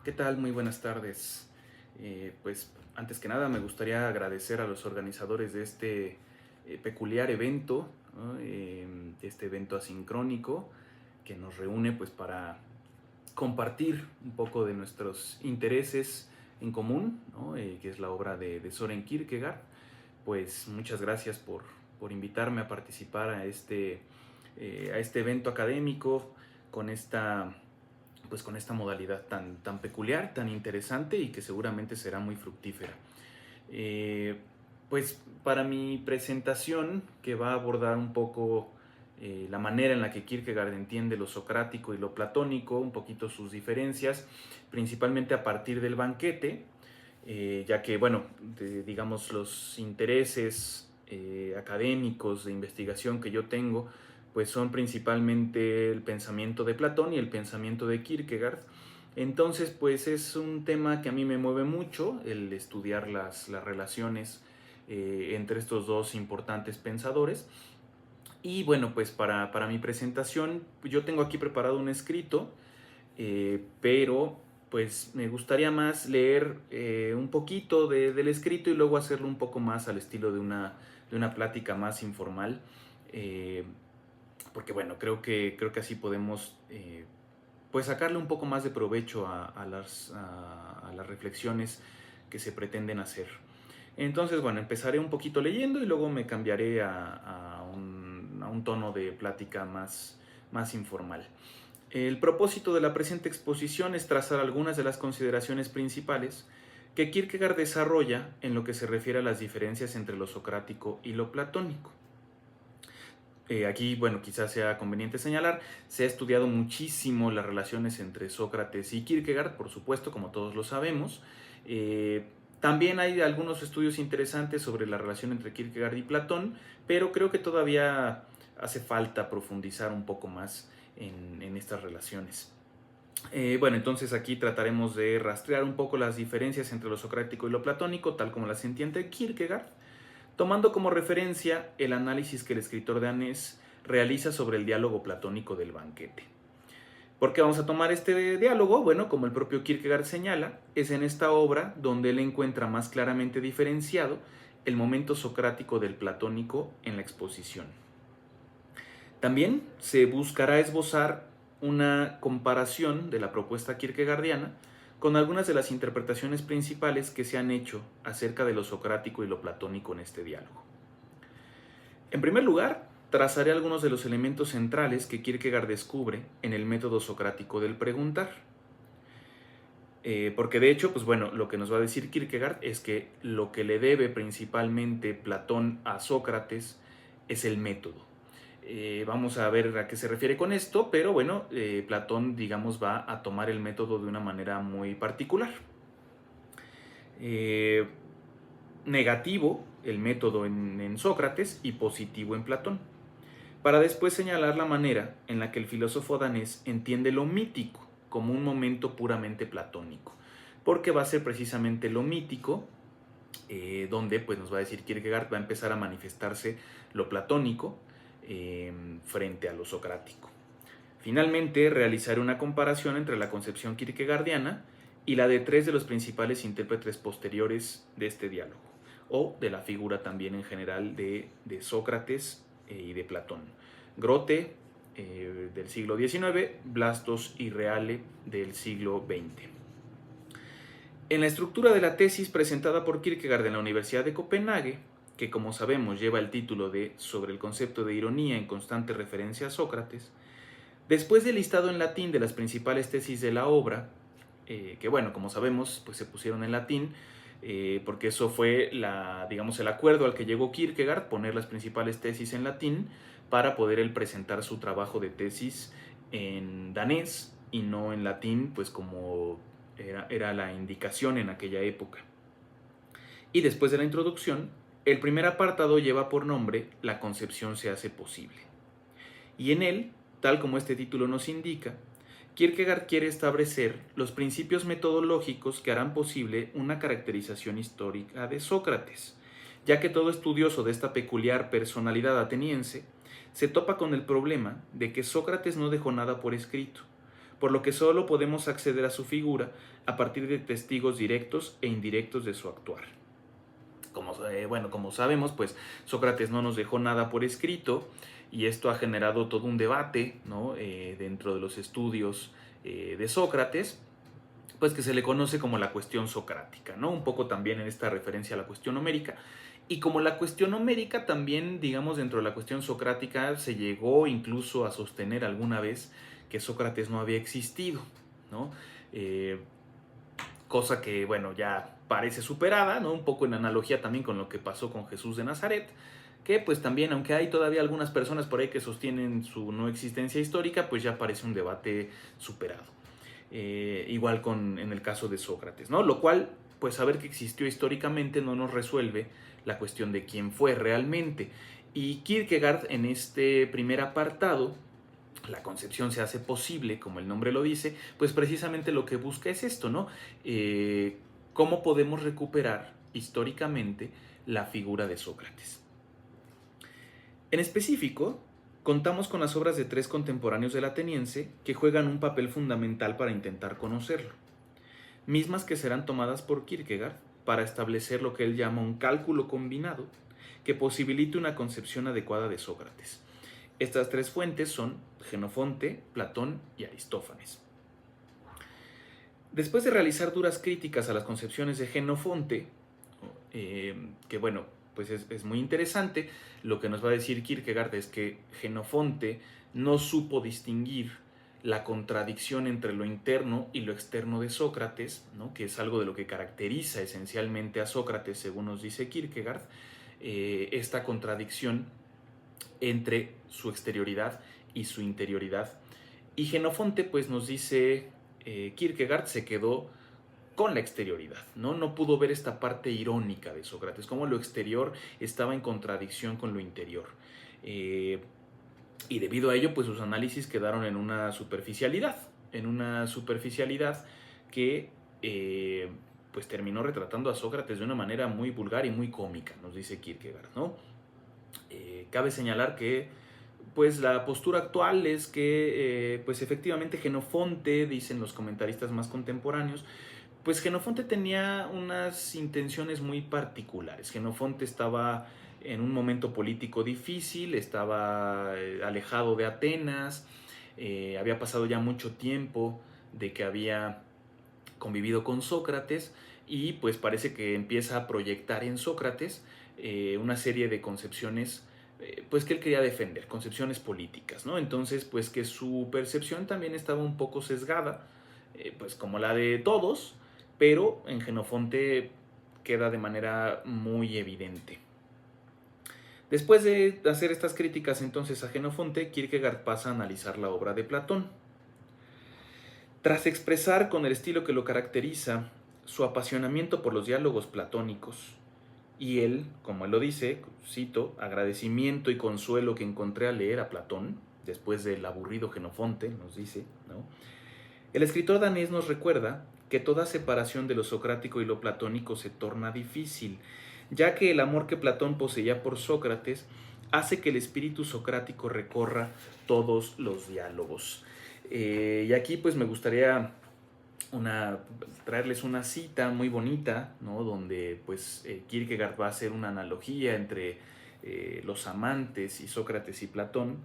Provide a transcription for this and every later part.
¿Qué tal? Muy buenas tardes. Pues antes que nada me gustaría agradecer a los organizadores de este peculiar evento, ¿no? Este evento asincrónico que nos reúne pues para compartir un poco de nuestros intereses en común, ¿no? Que es la obra de Soren Kierkegaard. Pues muchas gracias por invitarme a participar a este evento académico con con esta modalidad tan peculiar, tan interesante y que seguramente será muy fructífera. Eh, pues para mi presentación, que va a abordar un poco la manera en la que Kierkegaard entiende lo socrático y lo platónico, un poquito sus diferencias, principalmente a partir del banquete, ya que, bueno, digamos, los intereses académicos de investigación que yo tengo, pues son principalmente el pensamiento de Platón y el pensamiento de Kierkegaard. Entonces, pues es un tema que a mí me mueve mucho, el estudiar las relaciones entre estos dos importantes pensadores. Y bueno, pues para mi presentación, yo tengo aquí preparado un escrito, pero pues me gustaría más leer un poquito del escrito y luego hacerlo un poco más al estilo de una plática más informal, eh, porque bueno, creo que así podemos pues sacarle un poco más de provecho a las reflexiones que se pretenden hacer. Entonces, bueno, empezaré un poquito leyendo y luego me cambiaré a un tono de plática más informal. El propósito de la presente exposición es trazar algunas de las consideraciones principales que Kierkegaard desarrolla en lo que se refiere a las diferencias entre lo socrático y lo platónico. Aquí, bueno, quizás sea conveniente señalar, se ha estudiado muchísimo las relaciones entre Sócrates y Kierkegaard, por supuesto, como todos lo sabemos. También hay algunos estudios interesantes sobre la relación entre Kierkegaard y Platón, pero creo que todavía hace falta profundizar un poco más en estas relaciones. Bueno, entonces aquí trataremos de rastrear un poco las diferencias entre lo socrático y lo platónico, tal como las entiende Kierkegaard, tomando como referencia el análisis que el escritor danés realiza sobre el diálogo platónico del banquete. ¿Por qué vamos a tomar este diálogo? Bueno, como el propio Kierkegaard señala, es en esta obra donde él encuentra más claramente diferenciado el momento socrático del platónico en la exposición. También se buscará esbozar una comparación de la propuesta kierkegaardiana con algunas de las interpretaciones principales que se han hecho acerca de lo socrático y lo platónico en este diálogo. En primer lugar, trazaré algunos de los elementos centrales que Kierkegaard descubre en el método socrático del preguntar. Porque de hecho, pues bueno, lo que nos va a decir Kierkegaard es que lo que le debe principalmente Platón a Sócrates es el método. Vamos a ver a qué se refiere con esto, pero bueno, Platón, digamos, va a tomar el método de una manera muy particular. Negativo el método en Sócrates y positivo en Platón, para después señalar la manera en la que el filósofo danés entiende lo mítico como un momento puramente platónico, porque va a ser precisamente lo mítico donde pues nos va a decir Kierkegaard va a empezar a manifestarse lo platónico frente a lo socrático. Finalmente, realizaré una comparación entre la concepción kierkegaardiana y la de tres de los principales intérpretes posteriores de este diálogo, o de la figura también en general de Sócrates y de Platón. Grote, del siglo XIX, Blastos y Reale, del siglo XX. En la estructura de la tesis presentada por Kierkegaard en la Universidad de Copenhague, que como sabemos lleva el título de Sobre el concepto de ironía en constante referencia a Sócrates, después del listado en latín de las principales tesis de la obra, que bueno, como sabemos, pues se pusieron en latín, porque eso fue digamos, el acuerdo al que llegó Kierkegaard, poner las principales tesis en latín para poder él presentar su trabajo de tesis en danés y no en latín, pues como era la indicación en aquella época. Y después de la introducción, el primer apartado lleva por nombre La concepción se hace posible. Y en él, tal como este título nos indica, Kierkegaard quiere establecer los principios metodológicos que harán posible una caracterización histórica de Sócrates, ya que todo estudioso de esta peculiar personalidad ateniense se topa con el problema de que Sócrates no dejó nada por escrito, por lo que solo podemos acceder a su figura a partir de testigos directos e indirectos de su actuar. Como sabemos, pues Sócrates no nos dejó nada por escrito y esto ha generado todo un debate, ¿no? Dentro de los estudios de Sócrates, pues que se le conoce como la cuestión socrática, ¿no? Un poco también en esta referencia a la cuestión homérica. Y como la cuestión homérica también, digamos, dentro de la cuestión socrática se llegó incluso a sostener alguna vez que Sócrates no había existido, ¿no? Cosa que, bueno, ya parece superada, ¿no? Un poco en analogía también con lo que pasó con Jesús de Nazaret, que pues también, aunque hay todavía algunas personas por ahí que sostienen su no existencia histórica, pues ya parece un debate superado. Igual en el caso de Sócrates, ¿no? Lo cual, pues saber que existió históricamente no nos resuelve la cuestión de quién fue realmente. Y Kierkegaard en este primer apartado, la concepción se hace posible, como el nombre lo dice, pues precisamente lo que busca es esto, ¿no? ¿Cómo podemos recuperar históricamente la figura de Sócrates? En específico, contamos con las obras de 3 contemporáneos del ateniense que juegan un papel fundamental para intentar conocerlo, mismas que serán tomadas por Kierkegaard para establecer lo que él llama un cálculo combinado que posibilite una concepción adecuada de Sócrates. Estas 3 fuentes son Jenofonte, Platón y Aristófanes. Después de realizar duras críticas a las concepciones de Jenofonte, que bueno, pues es muy interesante, lo que nos va a decir Kierkegaard es que Jenofonte no supo distinguir la contradicción entre lo interno y lo externo de Sócrates, ¿no? Que es algo de lo que caracteriza esencialmente a Sócrates, según nos dice Kierkegaard, esta contradicción entre su exterioridad y su interioridad. Y Jenofonte, pues nos dice Kierkegaard, se quedó con la exterioridad, ¿no? No pudo ver esta parte irónica de Sócrates, cómo lo exterior estaba en contradicción con lo interior. Y debido a ello, pues sus análisis quedaron en una superficialidad que pues terminó retratando a Sócrates de una manera muy vulgar y muy cómica, nos dice Kierkegaard, ¿no? Cabe señalar que pues la postura actual es que pues efectivamente Jenofonte, dicen los comentaristas más contemporáneos, pues Jenofonte tenía unas intenciones muy particulares. Jenofonte estaba en un momento político difícil, estaba alejado de Atenas, había pasado ya mucho tiempo de que había convivido con Sócrates y pues parece que empieza a proyectar en Sócrates una serie de concepciones pues que él quería defender, concepciones políticas, ¿no? Entonces pues que su percepción también estaba un poco sesgada, pues como la de todos, pero en Jenofonte queda de manera muy evidente. Después de hacer estas críticas entonces a Jenofonte, Kierkegaard pasa a analizar la obra de Platón. Tras expresar con el estilo que lo caracteriza su apasionamiento por los diálogos platónicos, y él, como él lo dice, cito, agradecimiento y consuelo que encontré al leer a Platón, después del aburrido Jenofonte, nos dice, ¿no? El escritor danés nos recuerda que toda separación de lo socrático y lo platónico se torna difícil, ya que el amor que Platón poseía por Sócrates hace que el espíritu socrático recorra todos los diálogos. Y aquí pues me gustaría traerles una cita muy bonita, ¿no? Donde pues Kierkegaard va a hacer una analogía entre los amantes y Sócrates y Platón,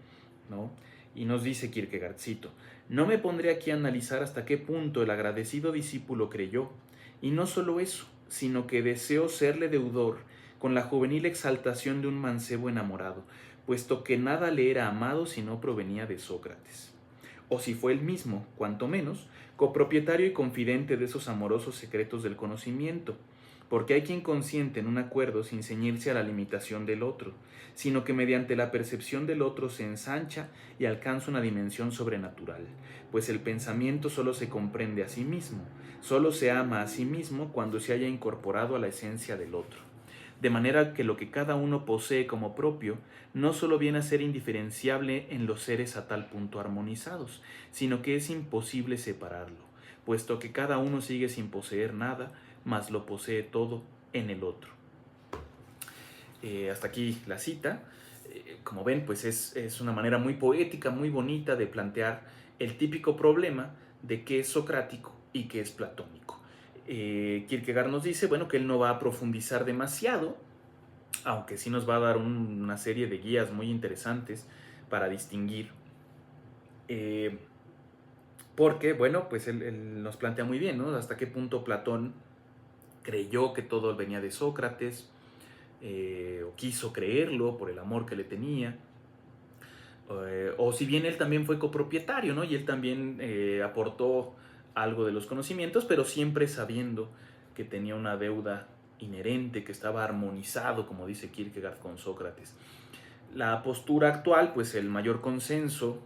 ¿no? Y nos dice Kierkegaard, cito, no me pondré aquí a analizar hasta qué punto el agradecido discípulo creyó, y no solo eso, sino que deseo serle deudor con la juvenil exaltación de un mancebo enamorado, puesto que nada le era amado si no provenía de Sócrates. O si fue él mismo, cuanto menos, copropietario y confidente de esos amorosos secretos del conocimiento, porque hay quien consiente en un acuerdo sin ceñirse a la limitación del otro, sino que mediante la percepción del otro se ensancha y alcanza una dimensión sobrenatural, pues el pensamiento solo se comprende a sí mismo, solo se ama a sí mismo cuando se haya incorporado a la esencia del otro. De manera que lo que cada uno posee como propio no solo viene a ser indiferenciable en los seres a tal punto armonizados, sino que es imposible separarlo, puesto que cada uno sigue sin poseer nada, mas lo posee todo en el otro. Hasta aquí la cita. Como ven, pues es una manera muy poética, muy bonita de plantear el típico problema de qué es socrático y qué es platónico. Kierkegaard nos dice, bueno, que él no va a profundizar demasiado, aunque sí nos va a dar una serie de guías muy interesantes para distinguir. Porque, bueno, pues él nos plantea muy bien, ¿no? Hasta qué punto Platón creyó que todo venía de Sócrates, o quiso creerlo por el amor que le tenía, o si bien él también fue copropietario, ¿no? Y él también aportó algo de los conocimientos, pero siempre sabiendo que tenía una deuda inherente, que estaba armonizado, como dice Kierkegaard, con Sócrates. La postura actual, pues el mayor consenso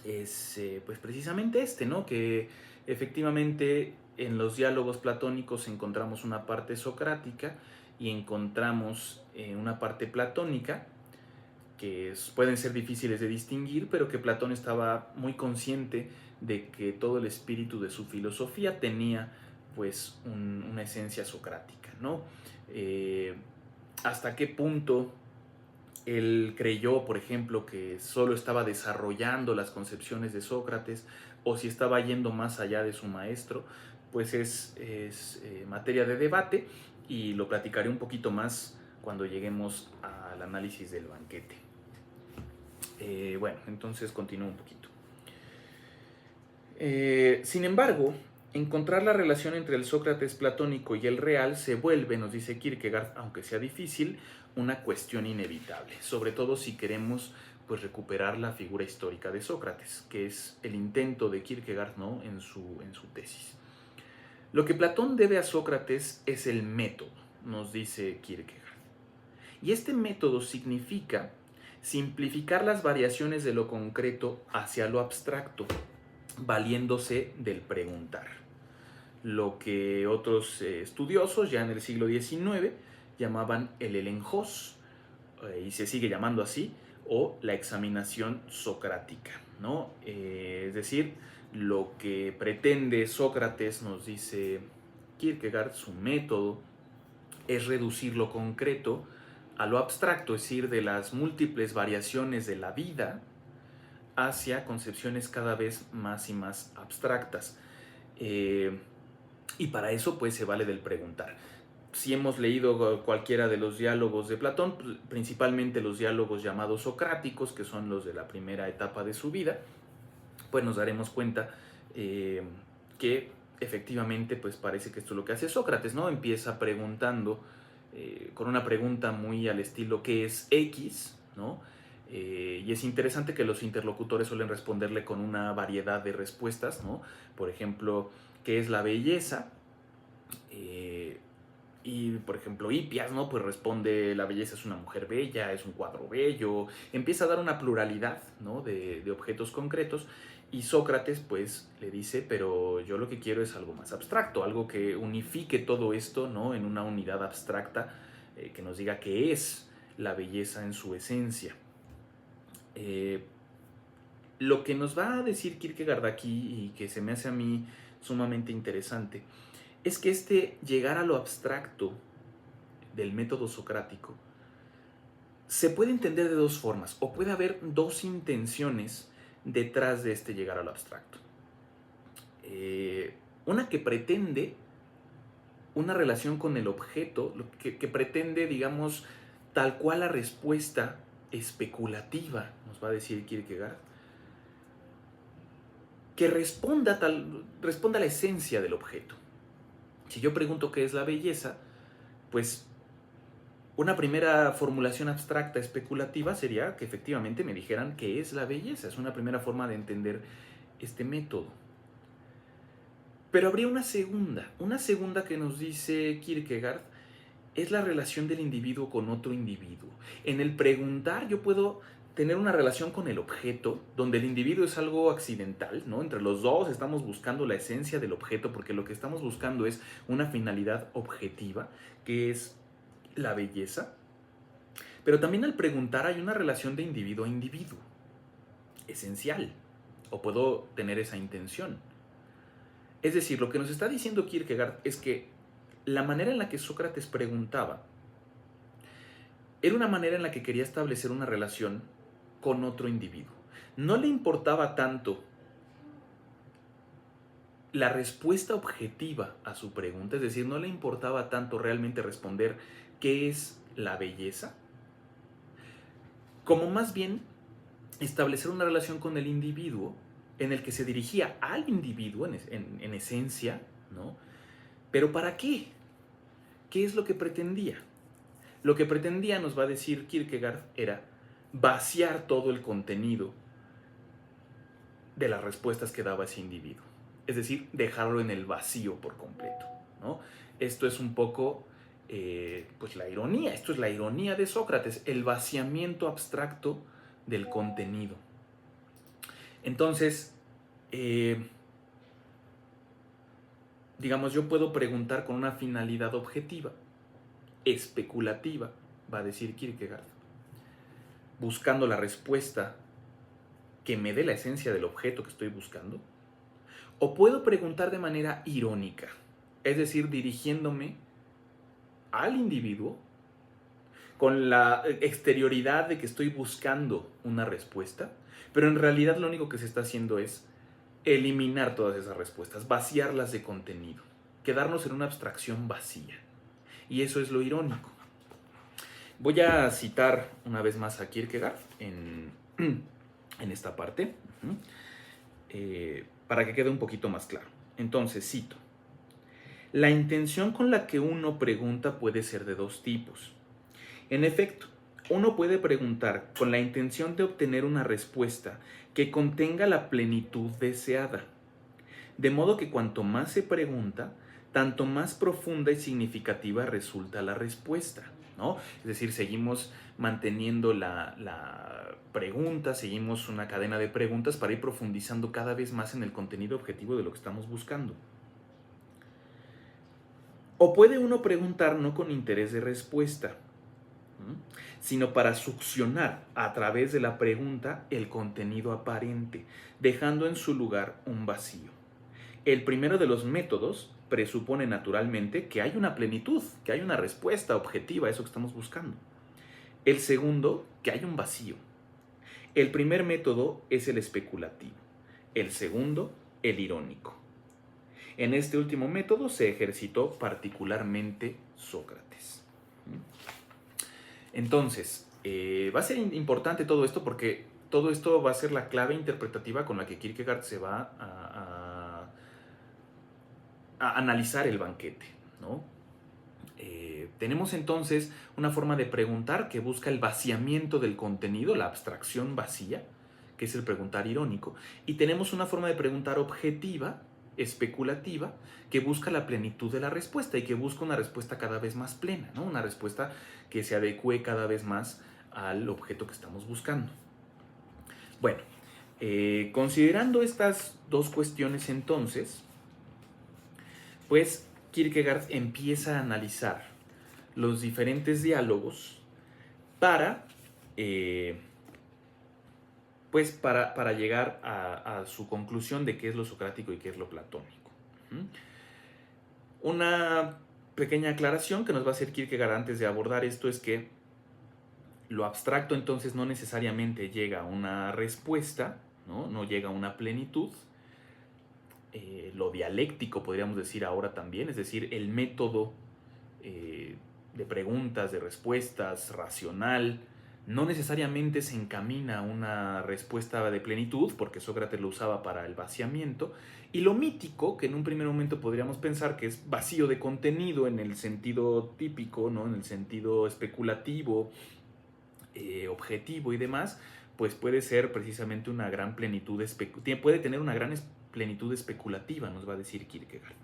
es pues precisamente este, ¿no? Que efectivamente en los diálogos platónicos encontramos una parte socrática y encontramos una parte platónica que pueden ser difíciles de distinguir, pero que Platón estaba muy consciente de que todo el espíritu de su filosofía tenía pues una esencia socrática, ¿no? ¿Hasta qué punto él creyó, por ejemplo, que solo estaba desarrollando las concepciones de Sócrates o si estaba yendo más allá de su maestro? Pues es materia de debate y lo platicaré un poquito más cuando lleguemos al análisis del banquete. Bueno, entonces continúo un poquito. Sin embargo, encontrar la relación entre el Sócrates platónico y el real se vuelve, nos dice Kierkegaard, aunque sea difícil, una cuestión inevitable, sobre todo si queremos pues recuperar la figura histórica de Sócrates, que es el intento de Kierkegaard, ¿no? en su tesis. Lo que Platón debe a Sócrates es el método, nos dice Kierkegaard. Y este método significa simplificar las variaciones de lo concreto hacia lo abstracto, valiéndose del preguntar. Lo que otros estudiosos ya en el siglo XIX llamaban el elenjós, y se sigue llamando así, o la examinación socrática, ¿no? Es decir, lo que pretende Sócrates, nos dice Kierkegaard, su método, es reducir lo concreto a lo abstracto, es decir, de las múltiples variaciones de la vida hacia concepciones cada vez más y más abstractas. Y para eso pues se vale del preguntar. Si hemos leído cualquiera de los diálogos de Platón, principalmente los diálogos llamados socráticos, que son los de la primera etapa de su vida, pues nos daremos cuenta que efectivamente pues parece que esto es lo que hace Sócrates, ¿no? Empieza preguntando con una pregunta muy al estilo ¿qué es X?, ¿no? Y es interesante que los interlocutores suelen responderle con una variedad de respuestas, ¿no? Por ejemplo, ¿qué es la belleza? Y por ejemplo Hipias, ¿no? Pues responde, la belleza es una mujer bella, es un cuadro bello, empieza a dar una pluralidad, ¿no? de objetos concretos, y Sócrates pues le dice, pero yo lo que quiero es algo más abstracto, algo que unifique todo esto, ¿no? En una unidad abstracta que nos diga qué es la belleza en su esencia. Lo que nos va a decir Kierkegaard aquí, y que se me hace a mí sumamente interesante, es que este llegar a lo abstracto del método socrático se puede entender de dos formas, o puede haber dos intenciones detrás de este llegar a lo abstracto. Una que pretende una relación con el objeto, que pretende, digamos, tal cual la respuesta especulativa, nos va a decir Kierkegaard, que responda a la esencia del objeto. Si yo pregunto qué es la belleza, pues una primera formulación abstracta especulativa sería que efectivamente me dijeran qué es la belleza. Es una primera forma de entender este método. Pero habría una segunda que nos dice Kierkegaard, es la relación del individuo con otro individuo. En el preguntar yo puedo tener una relación con el objeto, donde el individuo es algo accidental, ¿no? Entre los dos estamos buscando la esencia del objeto, porque lo que estamos buscando es una finalidad objetiva, que es la belleza. Pero también al preguntar hay una relación de individuo a individuo, esencial, o puedo tener esa intención. Es decir, lo que nos está diciendo Kierkegaard es que la manera en la que Sócrates preguntaba era una manera en la que quería establecer una relación con otro individuo. No le importaba tanto la respuesta objetiva a su pregunta, es decir, no le importaba tanto realmente responder qué es la belleza, como más bien establecer una relación con el individuo en el que se dirigía al individuo en esencia, ¿no? Pero ¿para qué? ¿Qué es lo que pretendía? Lo que pretendía, nos va a decir Kierkegaard, era vaciar todo el contenido de las respuestas que daba ese individuo. Es decir, dejarlo en el vacío por completo, ¿no? Esto es un poco, pues la ironía, esto es la ironía de Sócrates, el vaciamiento abstracto del contenido. Entonces, digamos, yo puedo preguntar con una finalidad objetiva, especulativa, va a decir Kierkegaard, buscando la respuesta que me dé la esencia del objeto que estoy buscando, o puedo preguntar de manera irónica, es decir, dirigiéndome al individuo con la exterioridad de que estoy buscando una respuesta, pero en realidad lo único que se está haciendo es eliminar todas esas respuestas, vaciarlas de contenido, quedarnos en una abstracción vacía. Y eso es lo irónico. Voy a citar una vez más a Kierkegaard en esta parte, para que quede un poquito más claro. Entonces, cito: la intención con la que uno pregunta puede ser de dos tipos. En efecto, uno puede preguntar con la intención de obtener una respuesta que contenga la plenitud deseada, de modo que cuanto más se pregunta, tanto más profunda y significativa resulta la respuesta, ¿no? Es decir, seguimos manteniendo la pregunta, seguimos una cadena de preguntas para ir profundizando cada vez más en el contenido objetivo de lo que estamos buscando. O puede uno preguntar no con interés de respuesta, sino para succionar a través de la pregunta el contenido aparente, dejando en su lugar un vacío. El primero de los métodos presupone naturalmente que hay una plenitud, que hay una respuesta objetiva a eso que estamos buscando. El segundo, que hay un vacío. El primer método es el especulativo, el segundo, el irónico. En este último método se ejercitó particularmente Sócrates. Entonces, va a ser importante todo esto porque todo esto va a ser la clave interpretativa con la que Kierkegaard se va a analizar el banquete, ¿no? Tenemos entonces una forma de preguntar que busca el vaciamiento del contenido, la abstracción vacía, que es el preguntar irónico, y tenemos una forma de preguntar objetiva, especulativa, que busca la plenitud de la respuesta y que busca una respuesta cada vez más plena, ¿no? Una respuesta que se adecue cada vez más al objeto que estamos buscando. Bueno, considerando estas dos cuestiones entonces, pues Kierkegaard empieza a analizar los diferentes diálogos para, pues para llegar a su conclusión de qué es lo socrático y qué es lo platónico. Una pequeña aclaración que nos va a hacer Kierkegaard antes de abordar esto es que lo abstracto entonces no necesariamente llega a una respuesta, no llega a una plenitud. Lo dialéctico podríamos decir ahora también, es decir, el método de preguntas, de respuestas, racional, no necesariamente se encamina a una respuesta de plenitud, porque Sócrates lo usaba para el vaciamiento, y lo mítico, que en un primer momento podríamos pensar que es vacío de contenido en el sentido típico, ¿no? En el sentido especulativo, objetivo y demás, pues puede ser precisamente una gran plenitud, puede tener una gran plenitud especulativa, nos va a decir Kierkegaard.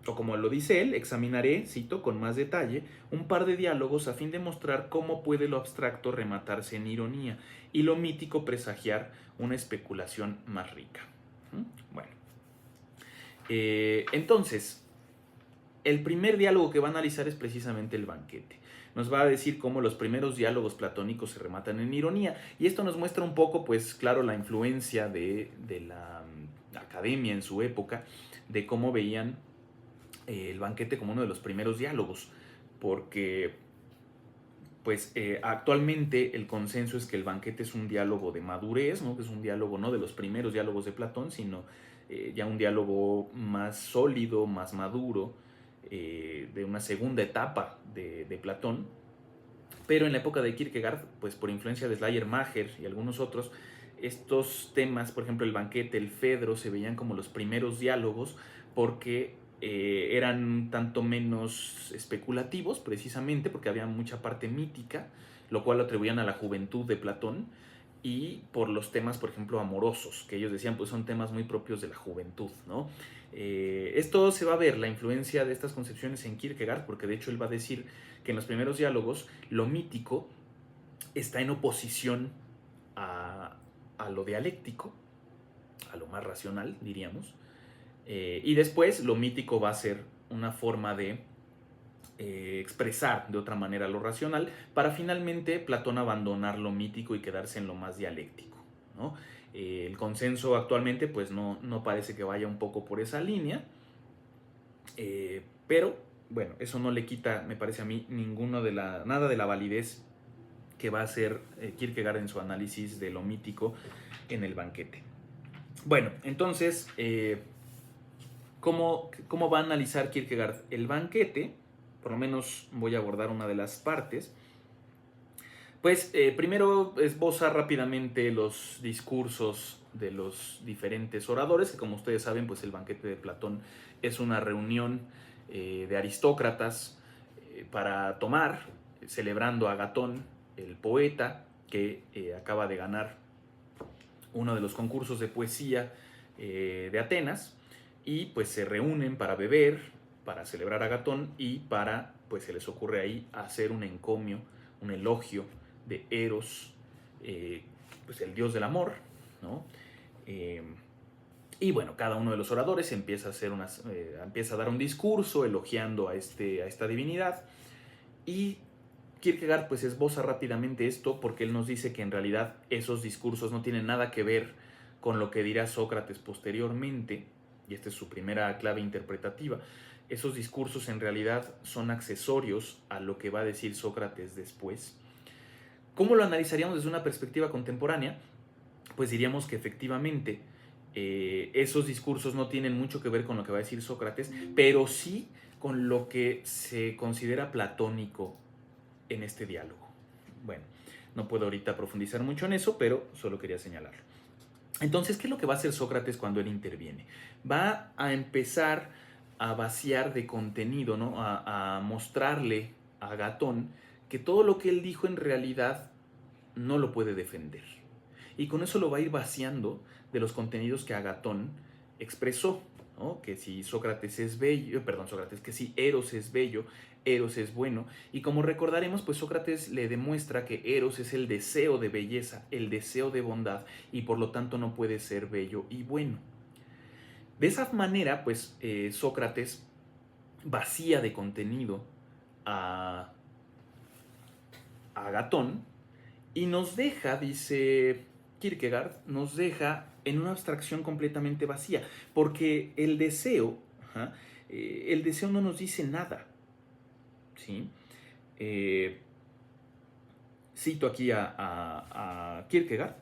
O como lo dice él, examinaré, cito, con más detalle, un par de diálogos a fin de mostrar cómo puede lo abstracto rematarse en ironía y lo mítico presagiar una especulación más rica. Bueno, entonces, el primer diálogo que va a analizar es precisamente el banquete. Nos va a decir cómo los primeros diálogos platónicos se rematan en ironía, y esto nos muestra un poco, pues claro, la influencia de la academia en su época, de cómo veían el banquete como uno de los primeros diálogos, porque pues actualmente el consenso es que el banquete es un diálogo de madurez, ¿no? Que es un diálogo no de los primeros diálogos de Platón, sino ya un diálogo más sólido, más maduro, de una segunda etapa de Platón. Pero en la época de Kierkegaard, pues por influencia de Schleiermacher y algunos otros, estos temas, por ejemplo el banquete, el Fedro, se veían como los primeros diálogos porque eran tanto menos especulativos, precisamente porque había mucha parte mítica, lo cual lo atribuían a la juventud de Platón, y por los temas, por ejemplo, amorosos, que ellos decían, pues son temas muy propios de la juventud, ¿no? Esto se va a ver, la influencia de estas concepciones en Kierkegaard, porque de hecho él va a decir que en los primeros diálogos lo mítico está en oposición a lo dialéctico, a lo más racional, diríamos, y después lo mítico va a ser una forma de expresar de otra manera lo racional, para finalmente Platón abandonar lo mítico y quedarse en lo más dialéctico, ¿no? El consenso actualmente pues no parece que vaya un poco por esa línea, pero bueno, eso no le quita, me parece a mí, nada de la validez que va a hacer Kierkegaard en su análisis de lo mítico en el banquete. Bueno, entonces, ¿cómo va a analizar Kierkegaard el banquete? Por lo menos voy a abordar una de las partes. Pues primero esboza rápidamente los discursos de los diferentes oradores, que como ustedes saben, pues el banquete de Platón es una reunión de aristócratas para tomar, celebrando a Agatón, el poeta, que acaba de ganar uno de los concursos de poesía de Atenas, y pues se reúnen para beber, para celebrar a Agatón, y pues se les ocurre ahí hacer un encomio, un elogio de Eros, pues el dios del amor, ¿no? Y bueno, cada uno de los oradores empieza a dar un discurso elogiando a esta divinidad, y Kierkegaard pues esboza rápidamente esto porque él nos dice que en realidad esos discursos no tienen nada que ver con lo que dirá Sócrates posteriormente, y esta es su primera clave interpretativa. Esos discursos en realidad son accesorios a lo que va a decir Sócrates después. ¿Cómo lo analizaríamos desde una perspectiva contemporánea? Pues diríamos que efectivamente esos discursos no tienen mucho que ver con lo que va a decir Sócrates, pero sí con lo que se considera platónico en este diálogo. Bueno, no puedo ahorita profundizar mucho en eso, pero solo quería señalarlo. Entonces, ¿qué es lo que va a hacer Sócrates cuando él interviene? Va a empezar a vaciar de contenido, ¿no? A mostrarle a Agatón que todo lo que él dijo en realidad no lo puede defender. Y con eso lo va a ir vaciando de los contenidos que Agatón expresó, ¿no? Que si Sócrates es bello, que si Eros es bello, Eros es bueno. Y como recordaremos, pues Sócrates le demuestra que Eros es el deseo de belleza, el deseo de bondad, y por lo tanto no puede ser bello y bueno. De esa manera, pues Sócrates vacía de contenido a Agatón y nos deja, dice Kierkegaard, nos deja en una abstracción completamente vacía, porque el deseo no nos dice nada, ¿sí? Cito aquí a Kierkegaard: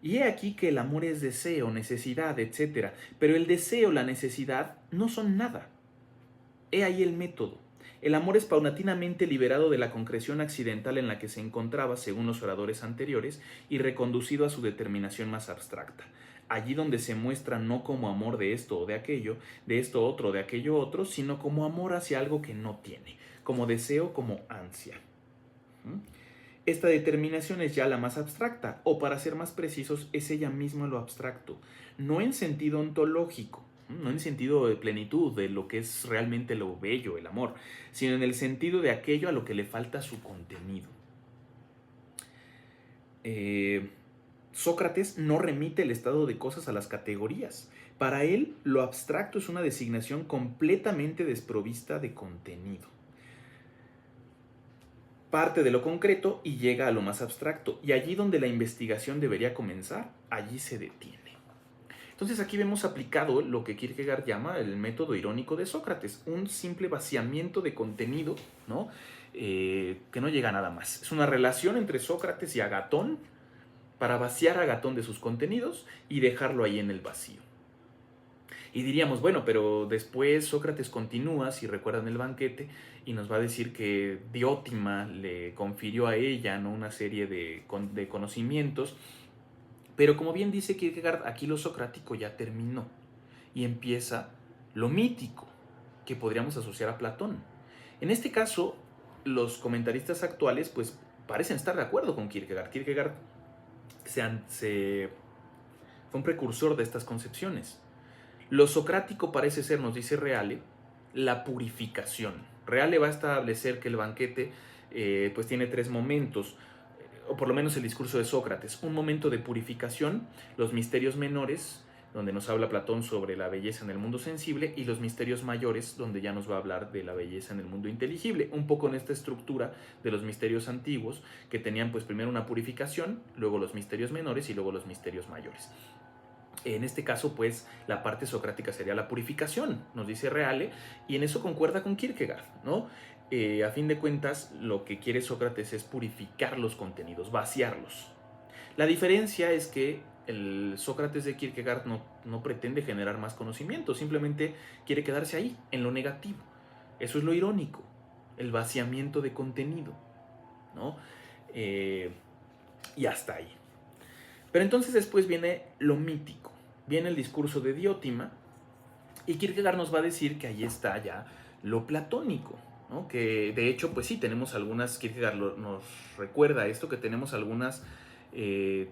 y he aquí que el amor es deseo, necesidad, etc. Pero el deseo, la necesidad, no son nada. He ahí el método. El amor es paulatinamente liberado de la concreción accidental en la que se encontraba, según los oradores anteriores, y reconducido a su determinación más abstracta. Allí donde se muestra no como amor de esto o de aquello, de esto otro o de aquello otro, sino como amor hacia algo que no tiene, como deseo, como ansia. Esta determinación es ya la más abstracta, o para ser más precisos, es ella misma lo abstracto, no en sentido ontológico, no en sentido de plenitud, de lo que es realmente lo bello, el amor, sino en el sentido de aquello a lo que le falta su contenido. Sócrates no remite el estado de cosas a las categorías. Para él, lo abstracto es una designación completamente desprovista de contenido. Parte de lo concreto y llega a lo más abstracto, y allí donde la investigación debería comenzar, allí se detiene. Entonces aquí vemos aplicado lo que Kierkegaard llama el método irónico de Sócrates, un simple vaciamiento de contenido, ¿no? Que no llega a nada más. Es una relación entre Sócrates y Agatón para vaciar a Agatón de sus contenidos y dejarlo ahí en el vacío. Y diríamos, bueno, pero después Sócrates continúa, si recuerdan el banquete, y nos va a decir que Diótima le confirió a ella, ¿no?, una serie de conocimientos, pero como bien dice Kierkegaard, aquí lo socrático ya terminó y empieza lo mítico, que podríamos asociar a Platón. En este caso, los comentaristas actuales pues parecen estar de acuerdo con Kierkegaard. Kierkegaard fue un precursor de estas concepciones. Lo socrático parece ser, nos dice Reale, la purificación. Reale va a establecer que el banquete pues tiene tres momentos, o por lo menos el discurso de Sócrates. Un momento de purificación, los misterios menores, donde nos habla Platón sobre la belleza en el mundo sensible, y los misterios mayores, donde ya nos va a hablar de la belleza en el mundo inteligible, un poco en esta estructura de los misterios antiguos, que tenían pues primero una purificación, luego los misterios menores y luego los misterios mayores. En este caso, pues, la parte socrática sería la purificación, nos dice Reale, y en eso concuerda con Kierkegaard, ¿no? A fin de cuentas, lo que quiere Sócrates es purificar los contenidos, vaciarlos. La diferencia es que el Sócrates de Kierkegaard no pretende generar más conocimiento, simplemente quiere quedarse ahí, en lo negativo. Eso es lo irónico, el vaciamiento de contenido, ¿no? Y hasta ahí. Pero entonces después viene lo mítico, viene el discurso de Diótima, y Kierkegaard nos va a decir que ahí está ya lo platónico, ¿no? Que de hecho, pues sí, tenemos algunas, Kierkegaard nos recuerda esto, que tenemos algunas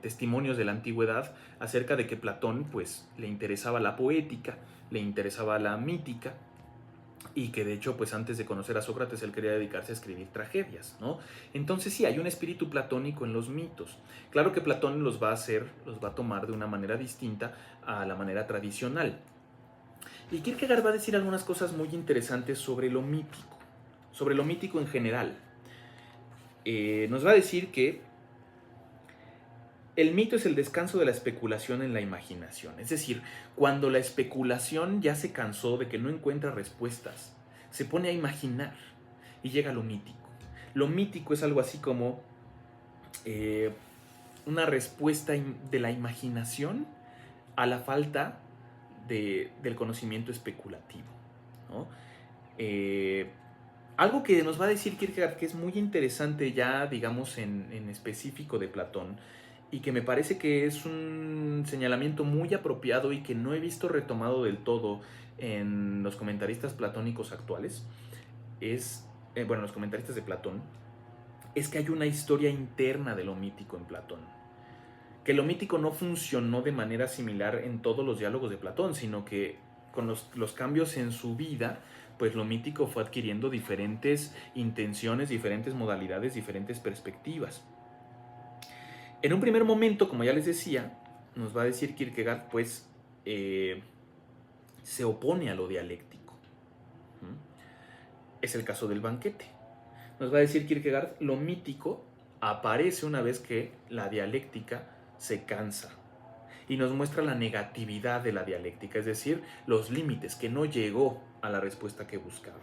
testimonios de la antigüedad acerca de que Platón pues le interesaba la poética, le interesaba la mítica, y que de hecho pues antes de conocer a Sócrates él quería dedicarse a escribir tragedias, ¿no? Entonces sí, hay un espíritu platónico en los mitos. Claro que Platón los va a tomar de una manera distinta a la manera tradicional. Y Kierkegaard va a decir algunas cosas muy interesantes sobre lo mítico en general. Nos va a decir que el mito es el descanso de la especulación en la imaginación. Es decir, cuando la especulación ya se cansó de que no encuentra respuestas, se pone a imaginar y llega a lo mítico. Lo mítico es algo así como una respuesta de la imaginación a la falta del conocimiento especulativo, ¿no? Algo que nos va a decir Kierkegaard que es muy interesante ya, digamos, en específico de Platón, y que me parece que es un señalamiento muy apropiado y que no he visto retomado del todo en los comentaristas platónicos actuales, bueno, los comentaristas de Platón, es que hay una historia interna de lo mítico en Platón. Que lo mítico no funcionó de manera similar en todos los diálogos de Platón, sino que con los cambios en su vida, pues lo mítico fue adquiriendo diferentes intenciones, diferentes modalidades, diferentes perspectivas. En un primer momento, como ya les decía, nos va a decir Kierkegaard, pues se opone a lo dialéctico. Es el caso del banquete. Nos va a decir Kierkegaard, lo mítico aparece una vez que la dialéctica se cansa y nos muestra la negatividad de la dialéctica, es decir, los límites, que no llegó a la respuesta que buscaba.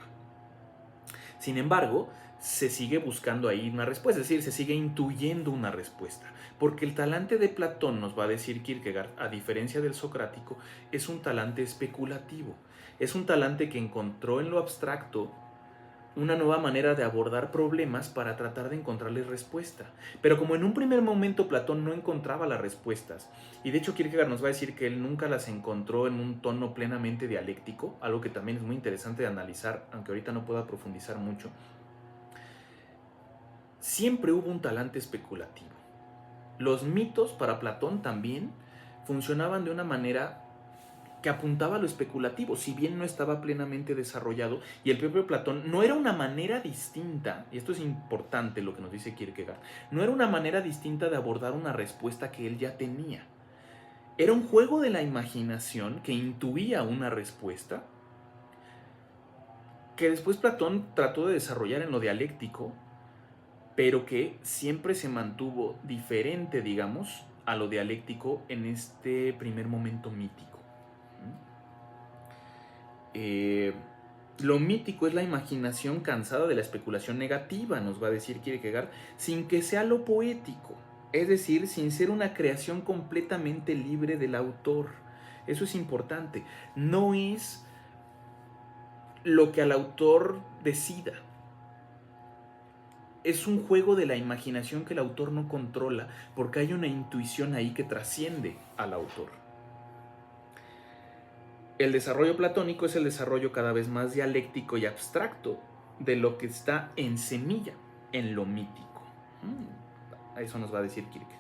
Sin embargo, se sigue buscando ahí una respuesta, es decir, se sigue intuyendo una respuesta, porque el talante de Platón, nos va a decir Kierkegaard, a diferencia del socrático, es un talante especulativo, es un talante que encontró en lo abstracto una nueva manera de abordar problemas para tratar de encontrarles respuesta. Pero como en un primer momento Platón no encontraba las respuestas, y de hecho Kierkegaard nos va a decir que él nunca las encontró en un tono plenamente dialéctico, algo que también es muy interesante de analizar, aunque ahorita no pueda profundizar mucho, siempre hubo un talante especulativo. Los mitos para Platón también funcionaban de una manera que apuntaba a lo especulativo, si bien no estaba plenamente desarrollado, y el propio Platón no era una manera distinta, y esto es importante lo que nos dice Kierkegaard, no era una manera distinta de abordar una respuesta que él ya tenía. Era un juego de la imaginación que intuía una respuesta que después Platón trató de desarrollar en lo dialéctico, pero que siempre se mantuvo diferente, digamos, a lo dialéctico en este primer momento mítico. Lo mítico es la imaginación cansada de la especulación negativa, nos va a decir Kierkegaard, sin que sea lo poético, es decir, sin ser una creación completamente libre del autor. Eso es importante. No es lo que al autor decida. Es un juego de la imaginación que el autor no controla, porque hay una intuición ahí que trasciende al autor. El desarrollo platónico es el desarrollo cada vez más dialéctico y abstracto de lo que está en semilla, en lo mítico. A eso nos va a decir Kierkegaard.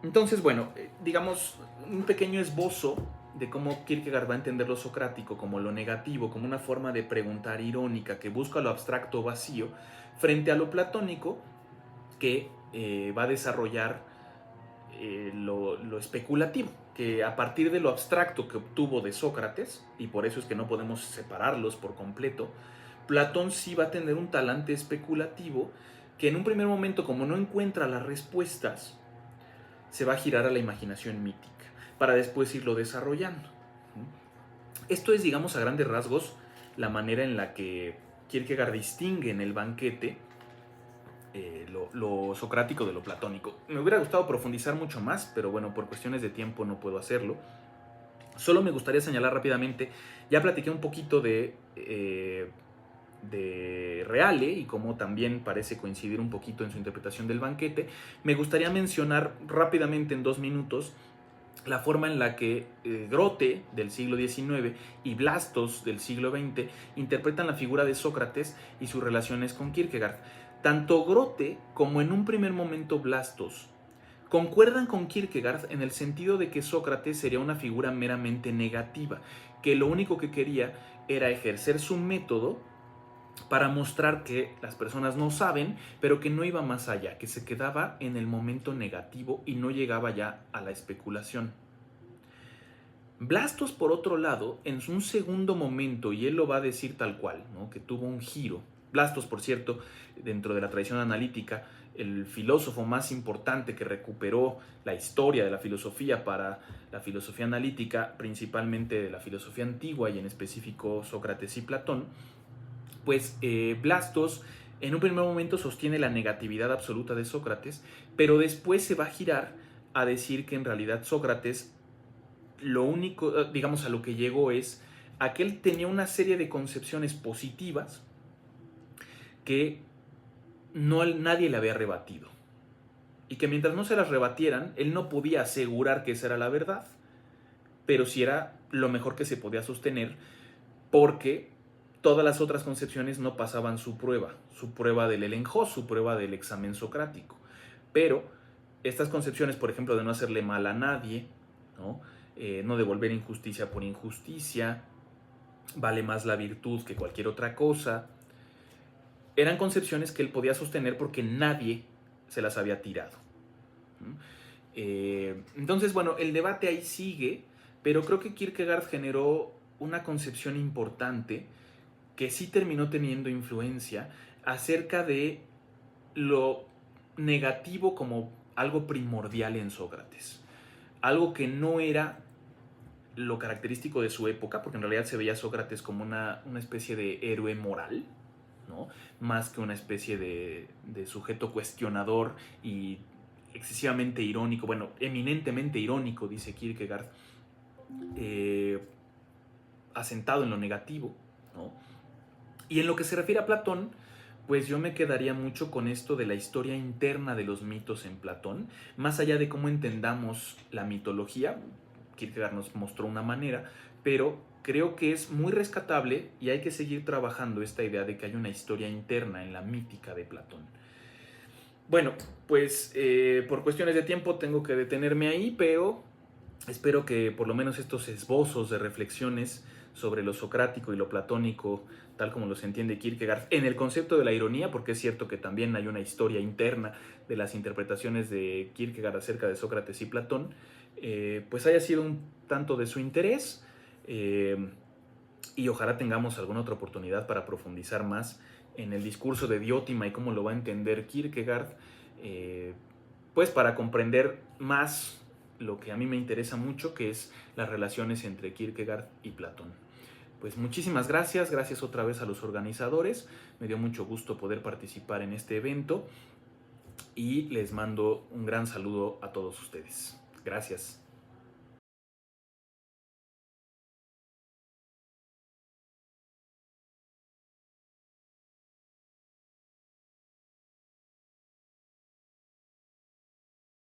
Entonces, bueno, digamos, un pequeño esbozo de cómo Kierkegaard va a entender lo socrático como lo negativo, como una forma de preguntar irónica que busca lo abstracto vacío, frente a lo platónico que va a desarrollar lo especulativo, que a partir de lo abstracto que obtuvo de Sócrates, y por eso es que no podemos separarlos por completo, Platón sí va a tener un talante especulativo que en un primer momento, como no encuentra las respuestas, se va a girar a la imaginación mítica, para después irlo desarrollando. Esto es, digamos, a grandes rasgos, la manera en la que Kierkegaard distingue en el banquete lo socrático de lo platónico. Me hubiera gustado profundizar mucho más, pero bueno, por cuestiones de tiempo no puedo hacerlo. Solo me gustaría señalar rápidamente, ya platiqué un poquito de Reale y cómo también parece coincidir un poquito en su interpretación del banquete. Me gustaría mencionar rápidamente en 2 minutos la forma en la que Grote del siglo XIX y Blastos del siglo XX interpretan la figura de Sócrates y sus relaciones con Kierkegaard. Tanto Grote como en un primer momento Blastos concuerdan con Kierkegaard en el sentido de que Sócrates sería una figura meramente negativa, que lo único que quería era ejercer su método para mostrar que las personas no saben, pero que no iba más allá, que se quedaba en el momento negativo y no llegaba ya a la especulación. Blastos, por otro lado, en un segundo momento, y él lo va a decir tal cual, ¿no?, que tuvo un giro. Blastos, por cierto, dentro de la tradición analítica, el filósofo más importante que recuperó la historia de la filosofía para la filosofía analítica, principalmente de la filosofía antigua y en específico Sócrates y Platón, pues Blastos en un primer momento sostiene la negatividad absoluta de Sócrates, pero después se va a girar a decir que en realidad Sócrates lo único, digamos, a lo que llegó es a que él tenía una serie de concepciones positivas que nadie le había rebatido. Y que mientras no se las rebatieran, él no podía asegurar que esa era la verdad, pero sí era lo mejor que se podía sostener, porque todas las otras concepciones no pasaban su prueba del Elenjós, su prueba del examen socrático. Pero estas concepciones, por ejemplo, de no hacerle mal a nadie, ¿no? No devolver injusticia por injusticia, vale más la virtud que cualquier otra cosa, eran concepciones que él podía sostener porque nadie se las había tirado. Entonces, bueno, el debate ahí sigue, pero creo que Kierkegaard generó una concepción importante que sí terminó teniendo influencia acerca de lo negativo como algo primordial en Sócrates. Algo que no era lo característico de su época, porque en realidad se veía a Sócrates como una especie de héroe moral, ¿no?, más que una especie de sujeto cuestionador y excesivamente irónico, bueno, eminentemente irónico, dice Kierkegaard, asentado en lo negativo, ¿no? Y en lo que se refiere a Platón, pues yo me quedaría mucho con esto de la historia interna de los mitos en Platón, más allá de cómo entendamos la mitología. Kierkegaard nos mostró una manera, pero creo que es muy rescatable y hay que seguir trabajando esta idea de que hay una historia interna en la mítica de Platón. Bueno, pues por cuestiones de tiempo tengo que detenerme ahí, pero espero que por lo menos estos esbozos de reflexiones sobre lo socrático y lo platónico, tal como los entiende Kierkegaard, en el concepto de la ironía, porque es cierto que también hay una historia interna de las interpretaciones de Kierkegaard acerca de Sócrates y Platón, pues haya sido un tanto de su interés, y ojalá tengamos alguna otra oportunidad para profundizar más en el discurso de Diótima y cómo lo va a entender Kierkegaard, pues para comprender más lo que a mí me interesa mucho, que es las relaciones entre Kierkegaard y Platón. Pues muchísimas gracias, gracias otra vez a los organizadores, me dio mucho gusto poder participar en este evento y les mando un gran saludo a todos ustedes. Gracias.